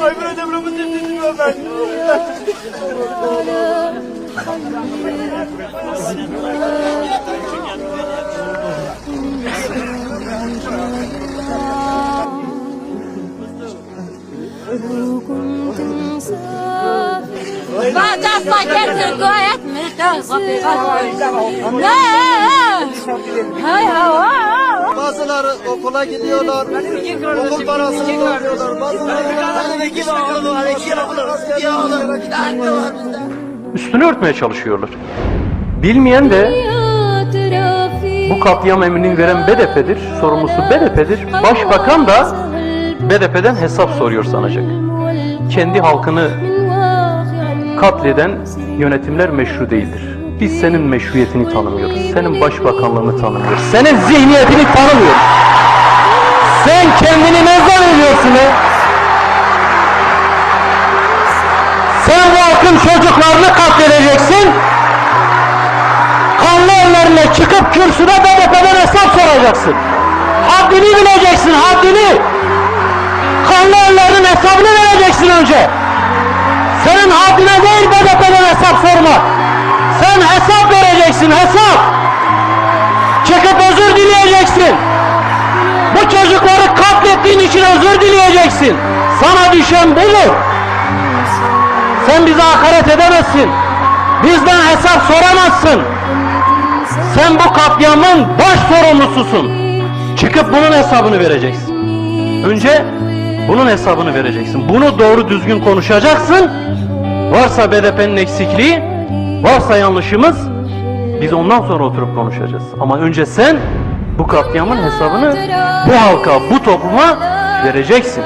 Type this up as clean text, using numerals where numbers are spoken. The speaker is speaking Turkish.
Ay böyle devramı dinliyor ben. بعد فجرت القايات مرتاحة لا هاي هوا Bazıları okula gidiyorlar, okul parasını alıyorlar. Bazıları Üstünü örtmeye çalışıyorlar. Bilmeyen de bu katliam emrini veren BDP'dir, sorumlusu BDP'dir. Başbakan da BDP'den hesap soruyor sanacak. Kendi halkını katleden yönetimler meşru değildir. Biz senin meşruiyetini tanımıyoruz. Senin başbakanlığını tanımıyoruz. Senin zihniyetini tanımıyoruz. Sen kendini ne zannediyorsun he? Sen bu halkın çocuklarını katledeceksin. Kanlı ellerine çıkıp kürsüde BDP'den hesap soracaksın. Haddini bileceksin, haddini. Kanlı ellerinin hesabını vereceksin önce. Senin haddine değil BDP'den hesap sorma. Sen hesap vereceksin, hesap. Çıkıp özür dileyeceksin. Bu çocukları katlettiğin için özür dileyeceksin. Sana düşen budur. Sen bize hakaret edemezsin. Bizden hesap soramazsın. Sen bu katliamın baş sorumlususun. Çıkıp bunun hesabını vereceksin. Önce bunun hesabını vereceksin. Bunu doğru düzgün konuşacaksın. Varsa BDP'nin eksikliği, varsa yanlışımız, biz ondan sonra oturup konuşacağız. Ama önce sen bu katliamın hesabını bu halka, bu topluma vereceksin.